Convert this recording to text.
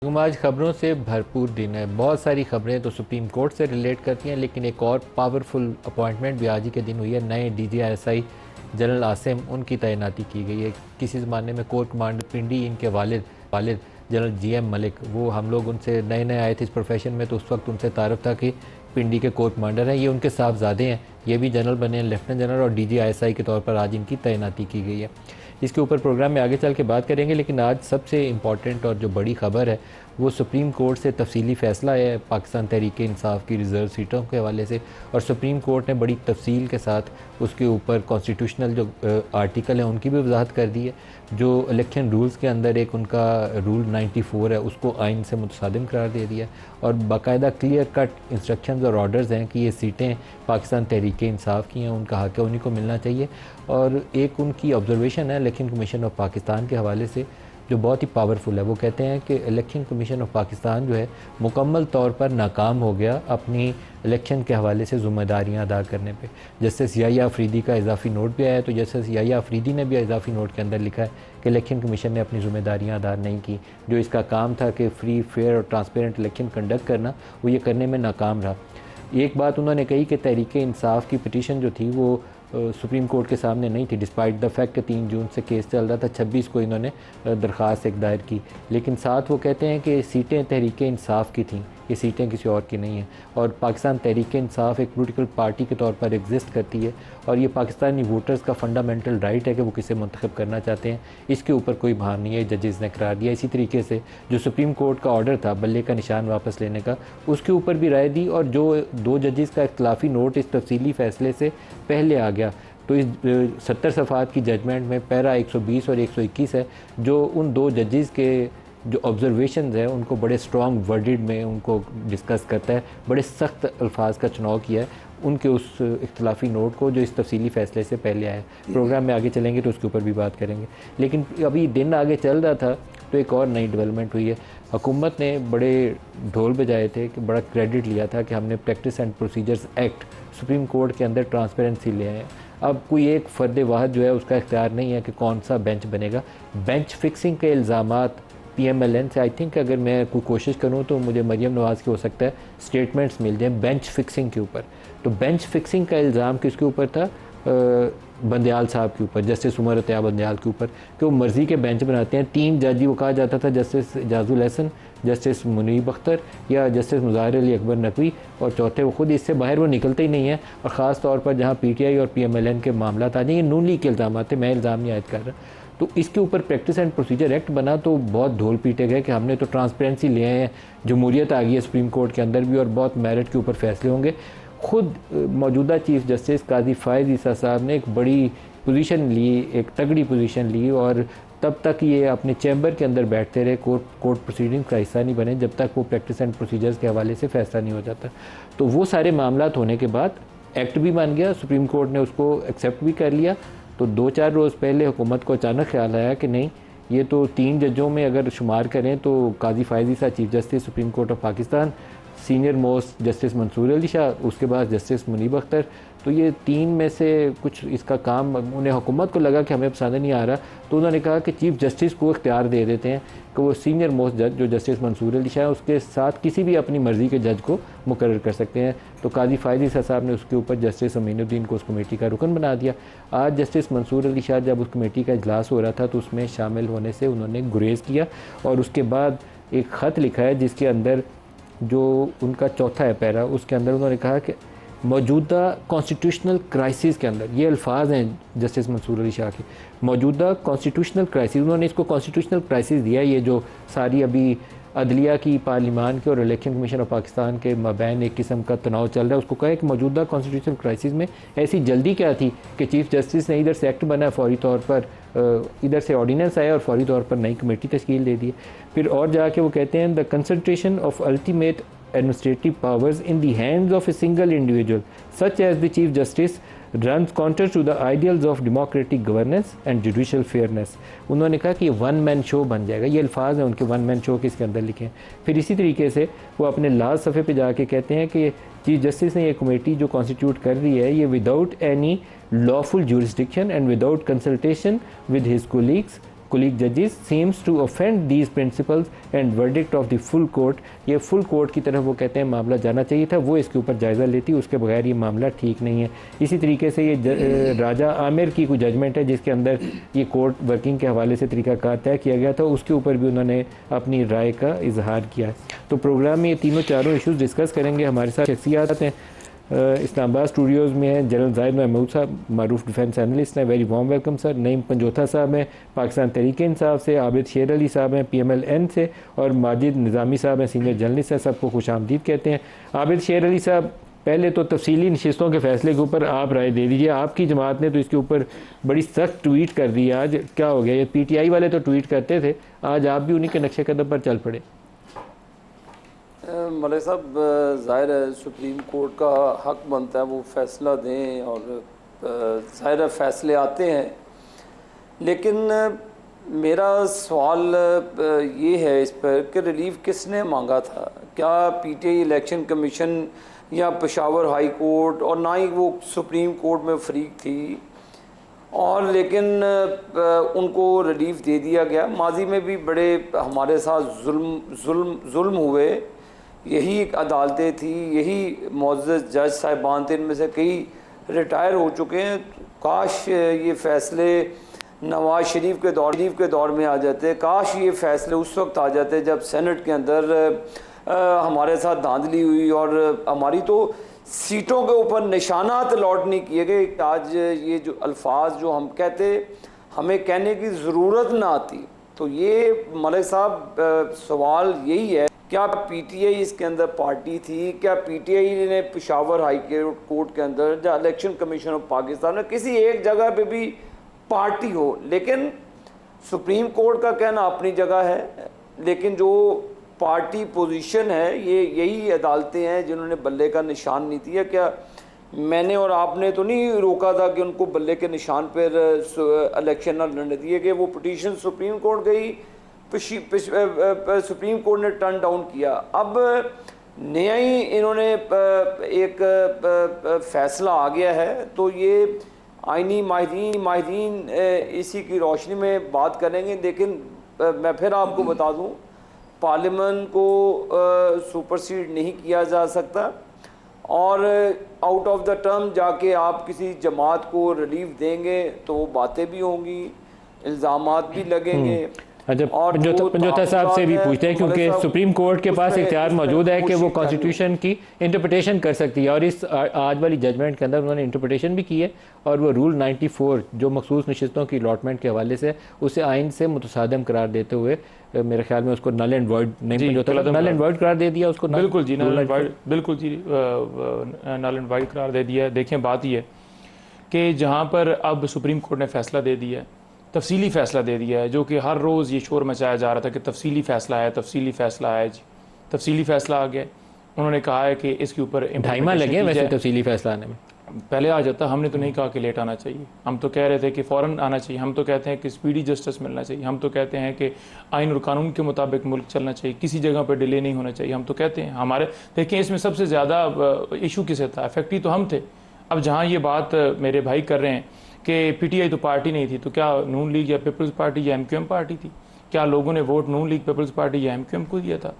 आज खबरों से भरपूर दिन है। बहुत सारी खबरें तो सुप्रीम कोर्ट से रिलेट करती हैं, लेकिन एक और पावरफुल अपॉइंटमेंट भी आज ही के दिन हुई है। नए DGISI जनरल आसिम, उनकी तैनाती की गई है। किसी ज़माने में कोर कमांडर पिंडी, इनके वालिद जनरल GM मलिक, वो हम लोग उनसे नए नए आए थे इस प्रोफेशन में, तो उस वक्त उनसे तारुफ था कि पिंडी के कोर कमांडर हैं। ये उनके साहबजादे हैं, ये भी जनरल बने हैं, लेफ्टिनेंट जनरल, और DGISI के तौर पर आज इनकी तैनाती की गई है। इसके ऊपर प्रोग्राम में आगे चल के बात करेंगे, लेकिन आज सबसे इम्पॉर्टेंट और जो बड़ी खबर है वो सुप्रीम कोर्ट से तफसीली फ़ैसला है पाकिस्तान तहरीक इंसाफ की रिज़र्व सीटों के हवाले से। और सुप्रीम कोर्ट ने बड़ी तफसील के साथ उसके ऊपर कॉन्स्टिट्यूशनल जो आर्टिकल हैं उनकी भी वजाहत कर दी है। जो इलेक्शन रूल्स के अंदर एक उनका रूल 94 है, उसको आइन से मुतसादिम करार दे दिया। और बाकायदा क्लियर कट इंस्ट्रक्शंस और ऑर्डर्स हैं कि ये सीटें पाकिस्तान तहरीक इंसाफ की हैं, उनका हक़ है, उन्हीं को मिलना चाहिए। और एक उनकी ऑब्जर्वेशन है इलेक्शन कमीशन ऑफ पाकिस्तान के हवाले से जो बहुत ही पावरफुल है। वो कहते हैं कि इलेक्शन कमीशन ऑफ पाकिस्तान जो है मुकम्मल तौर पर नाकाम हो गया अपनी इलेक्शन के हवाले से ज़िम्मेदारियाँ अदा करने पे। जस्टिस याह्या अफरीदी का इजाफी नोट भी आया है, तो जस्टिस याह्या अफरीदी ने भी इजाफी नोट के अंदर लिखा है कि इलेक्शन कमीशन ने अपनी ज़िम्मेदारियाँ अदा नहीं की। जो इसका काम था कि फ्री, फेयर और ट्रांसपेरेंट इलेक्शन कंडक्ट करना, वो ये करने में नाकाम रहा। एक बात उन्होंने कही कि तहरीक इंसाफ की पिटीशन जो थी वो सुप्रीम कोर्ट के सामने नहीं थी, डिस्पाइट द फैक्ट कि 3 जून से केस चल रहा था। 26 को इन्होंने दरख्वास्त एक दायर की, लेकिन साथ वो कहते हैं कि सीटें तहरीक इंसाफ की थीं, ये सीटें किसी और की नहीं हैं। और पाकिस्तान तहरीक इंसाफ एक पोलिटिकल पार्टी के तौर पर एग्जिस्ट करती है, और ये पाकिस्तानी वोटर्स का फंडामेंटल राइट है कि वो किसे मुंतखब करना चाहते हैं। इसके ऊपर कोई बहाना नहीं है, जजेस ने करार दिया। इसी तरीके से जो सुप्रीम कोर्ट का ऑर्डर था बल्ले का निशान वापस लेने का, उसके ऊपर भी राय दी। और जो 2 जजेस का इख्तलाफी नोट इस तफसीली फ़ैसले से पहले आ गया, तो इस 70 सफ़ात की जजमेंट में पैरा 120 और 121 है, जो उन 2 जजेस के जो ऑब्जर्वेशंस हैं उनको बड़े स्ट्रॉन्ग वर्डिड में उनको डिस्कस करता है। बड़े सख्त अल्फाज का चुनाव किया है उनके उस इख्तलाफी नोट को जो इस तफसीली फ़ैसले से पहले आया है। प्रोग्राम में आगे चलेंगे तो उसके ऊपर भी बात करेंगे, लेकिन अभी दिन आगे चल रहा था तो एक और नई डेवलपमेंट हुई है। हुकूमत ने बड़े ढोल बजाए थे कि बड़ा क्रेडिट लिया था कि हमने practice and procedures act supreme court के अंदर ट्रांसपेरेंसी ले आए हैं। अब कोई एक फ़र्द वाहद जो है उसका इख्तियार नहीं है कि कौन सा बेंच बनेगा। बेंच फिक्सिंग के इल्ज़ामात PMLN से, आई थिंक अगर मैं कोई कोशिश करूं तो मुझे मरियम नवाज़ की हो सकता है स्टेटमेंट्स मिल जाएँ बेंच फिक्सिंग के ऊपर। तो बेंच फिक्सिंग का इल्ज़ाम किसके ऊपर था? बंदयाल साहब के ऊपर, जस्टिस उमर अतिया बंदयाल के ऊपर, कि वो मर्ज़ी के बेंच बनाते हैं। 3 जज वो कहा जाता था, जस्टिस एजाजुल हसन, जस्टिस मुनीब अख्तर या जस्टिस मुज़ाहिर अली अकबर नकवी, और चौथे वो खुद। इससे बाहर वो निकलते ही नहीं है। और ख़ास तौर पर जहाँ PTI और PMLN के मामला आ जाएंगे, नून लीग के इल्ज़ाम थे, मैं इल्ज़ाम नहीं आयद कर रहा। तो इसके ऊपर प्रैक्टिस एंड प्रोसीजर एक्ट बना तो बहुत ढोल पीटे गए कि हमने तो ट्रांसपेरेंसी ले आए हैं, जमहूरियत आ गई है सुप्रीम कोर्ट के अंदर भी, और बहुत मेरिट के ऊपर फैसले होंगे। ख़ुद मौजूदा चीफ जस्टिस काजी फ़ायज़ ईसा साहब ने एक बड़ी पोजीशन ली, एक तगड़ी पोजीशन ली, और तब तक ये अपने चैम्बर के अंदर बैठते रहे, कोर्ट प्रोसीडिंग का हिस्सा नहीं बने जब तक वो प्रैक्टिस एंड प्रोसीजर्स के हवाले से फ़ैसला नहीं हो जाता। तो वो सारे मामला होने के बाद एक्ट भी बन गया, सुप्रीम कोर्ट ने उसको एक्सेप्ट भी कर लिया। तो 2-4 रोज़ पहले हुकूमत को अचानक ख्याल आया कि नहीं, ये तो 3 जजों में अगर शुमार करें तो Qazi Faez Isa chief justice supreme court of Pakistan, senior most justice Mansoor Ali Shah, उसके बाद जस्टिस मुनीब अख्तर, तो ये 3 में से कुछ इसका काम उन्हें हुकूमत को लगा कि हमें पसंद नहीं आ रहा। तो उन्होंने कहा कि चीफ जस्टिस को इख्तियार दे देते हैं कि वो सीनियर मोस्ट जज जो जस्टिस मंसूर अली शाह है उसके साथ किसी भी अपनी मर्ज़ी के जज को मुकर्रर कर सकते हैं। तो काजी फ़ायज़ ईसा साहब ने उसके ऊपर जस्टिस अमीनुद्दीन को उस कमेटी का रुकन बना दिया। आज जस्टिस मंसूर अली शाह जब उस कमेटी का इजलास हो रहा था तो उसमें शामिल होने से उन्होंने गुरेज़ किया, और उसके बाद एक ख़त लिखा है जिसके अंदर जो उनका चौथा है पैरा, उसके अंदर उन्होंने कहा कि मौजूदा कॉन्स्टिट्यूशनल क्राइसिस के अंदर, ये अल्फाज हैं जस्टिस मंसूर अली शाह के, मौजूदा कॉन्स्टिट्यूशनल क्राइसिस, उन्होंने इसको कॉन्स्टिट्यूशनल क्राइसिस दिया। ये जो सारी अभी अदलिया की, पार्लिमान के और इलेक्शन कमीशन ऑफ पाकिस्तान के मबैन एक किस्म का तनाव चल रहा है, उसको कहा कि मौजूदा कॉन्स्टिट्यूशनल क्राइसिस में ऐसी जल्दी क्या थी कि चीफ जस्टिस ने इधर से एक्ट बना, फौरी तौर पर इधर से ऑर्डिनेंस आया और फौरी तौर पर नई कमेटी तश्कील दे दी। फिर और जाके वो कहते हैं the concentration of ultimate administrative powers in the hands of a single individual such as the chief justice runs counter to the ideals of democratic governance and judicial fairness। उन्होंने कहा कि ये 1 मैन शो बन जाएगा। ये अल्फाज हैं उनके 1 मैन शो के इसके अंदर लिखे हैं। फिर इसी तरीके से वो अपने लास्ट सफ़े पे जाके कहते हैं कि चीफ जस्टिस ने ये कमेटी जो कॉन्स्टिट्यूट कर रही है ये without any lawful jurisdiction and without consultation with his colleagues colleague judges seems to offend these principles and verdict of the full court। ये फुल कोर्ट की तरफ वो कहते हैं मामला जाना चाहिए था, वो इसके ऊपर जायज़ा लेती, उसके बगैर ये मामला ठीक नहीं है। इसी तरीके से ये राजा आमिर की कोई जजमेंट है जिसके अंदर ये कोर्ट वर्किंग के हवाले से तरीक़ाकार तय किया गया था, उसके ऊपर भी उन्होंने अपनी राय का इजहार किया है। तो प्रोग्राम में ये तीनों चारों इशूज़ डिस्कस करेंगे। हमारे साथ शख्सियात हैं, इस्लामाबाद स्टूडियोज़ में हैं जनरल जाहिद महमूद साहब, मारूफ डिफेंस एनालिस्ट हैं, very warm welcome sir. Naeem Panjotha sahab हैं पाकिस्तान तहरीक इंसाफ से, आबिद शेर अली साहब हैं PMLN से, और माजिद निज़ामी साहब हैं सीनियर जर्नलिस्ट हैं। सबको खुश आमदीद कहते हैं। आबिद शेर अली साहब, पहले तो तफसीली नशिस्तों के फैसले के ऊपर आप राय दे दीजिए। आपकी जमात ने तो इसके ऊपर बड़ी सख्त ट्वीट कर दी है, आज क्या हो गया? ये PTI वाले तो ट्वीट करते थे, आज आप भी उन्हीं के नक्शे कदम पर चल पड़े। मलिक साहब, ज़ाहिर है सुप्रीम कोर्ट का हक बनता है वो फ़ैसला दें, और ज़ाहिर है फ़ैसले आते हैं, लेकिन मेरा सवाल ये है इस पर कि रिलीफ किसने मांगा था? क्या PTI इलेक्शन कमीशन या पेशावर हाई कोर्ट, और ना ही वो सुप्रीम कोर्ट में फ़रीक थी, और लेकिन उनको रिलीफ दे दिया गया। माजी में भी बड़े हमारे साथ जुल्म हुए, यही अदालतें थी, यही मुअज़्ज़ज़ जज साहिबान थे, इनमें से कई रिटायर हो चुके हैं। काश ये फ़ैसले नवाज़ शरीफ के दौर में आ जाते, काश ये फ़ैसले उस वक्त आ जाते जब सेनेट के अंदर हमारे साथ धांधली हुई और हमारी तो सीटों के ऊपर निशानात अलॉट नहीं किए गए। आज ये जो अल्फाज जो हम कहते, हमें कहने की ज़रूरत ना आती। तो ये मलिक साहब सवाल यही है, क्या PTI इसके अंदर पार्टी थी? क्या PTI ने पेशावर हाई कोर्ट के अंदर या इलेक्शन कमीशन ऑफ पाकिस्तान में किसी एक जगह पे भी पार्टी हो? लेकिन सुप्रीम कोर्ट का कहना अपनी जगह है, लेकिन जो पार्टी पोजीशन है, ये यही अदालतें हैं जिन्होंने बल्ले का निशान नहीं दिया। क्या मैंने और आपने तो नहीं रोका था कि उनको बल्ले के निशान पर इलेक्शन न लड़ने दिए गए? वो पिटीशन सुप्रीम कोर्ट गई, सुप्रीम कोर्ट ने टर्न डाउन किया। अब नया ही इन्होंने एक फ़ैसला आ गया है, तो ये आइनी माहिरीन इसी की रोशनी में बात करेंगे। लेकिन मैं फिर आपको बता दूं, पार्लियामेंट को सुपरसीड नहीं किया जा सकता, और आउट ऑफ द टर्म जाके आप किसी जमात को रिलीफ देंगे तो वो बातें भी होंगी, इल्ज़ामात भी लगेंगे। अच्छा, पंजोथा साहब से भी पूछते हैं, क्योंकि सुप्रीम कोर्ट के पास इख्तियार मौजूद है कि वो कॉन्स्टिट्यूशन की इंटरप्रिटेशन कर सकती है, और इस आज वाली जजमेंट के अंदर उन्होंने इंटरप्रिटेशन भी की है, और वो रूल 94 जो मखसूस नशिस्तों की अलॉटमेंट के हवाले से उसे आइन से मुतसादम करार देते हुए मेरे ख्याल में उसको नल एंड वॉइड नहीं, नल एंड वॉइड करार दे दिया उसको। बिल्कुल जी, नल एंड वॉइड, बिल्कुल जी, नल एंड वॉइड करार दे दिया है। देखें, बात यह है कि जहाँ पर अब सुप्रीम कोर्ट ने फैसला दे दिया है, तफसीली फ़ैसला दे दिया है, जो कि हर रोज़ ये शोर मचाया जा रहा था कि तफसीली फ़ैसला है, तफसीली फ़ैसला है जी, तफसीली फ़ैसला आ गया। उन्होंने कहा है कि इसके ऊपर टाइम लगे वैसे तफसीली फ़ैसला आने में, पहले आ जाता। हमने तो नहीं कहा कि लेट आना चाहिए, हम तो कह रहे थे कि फ़ौरन आना चाहिए। हम तो कहते हैं कि स्पीडी जस्टिस मिलना चाहिए, हम तो कहते हैं कि आइन और कानून के मुताबिक मुल्क चलना चाहिए, किसी जगह पर डिले नहीं होना चाहिए। हम तो कहते हैं हमारे, देखिए इसमें सबसे ज़्यादा इशू किसे था? इफेक्टिव तो हम थे। अब जहाँ ये बात मेरे भाई कर रहे हैं कि PTI तो पार्टी नहीं थी, तो क्या नून लीग या पीपल्स पार्टी या MQM पार्टी थी? क्या लोगों ने वोट नून लीग, पीपल्स पार्टी या MQM को दिया था?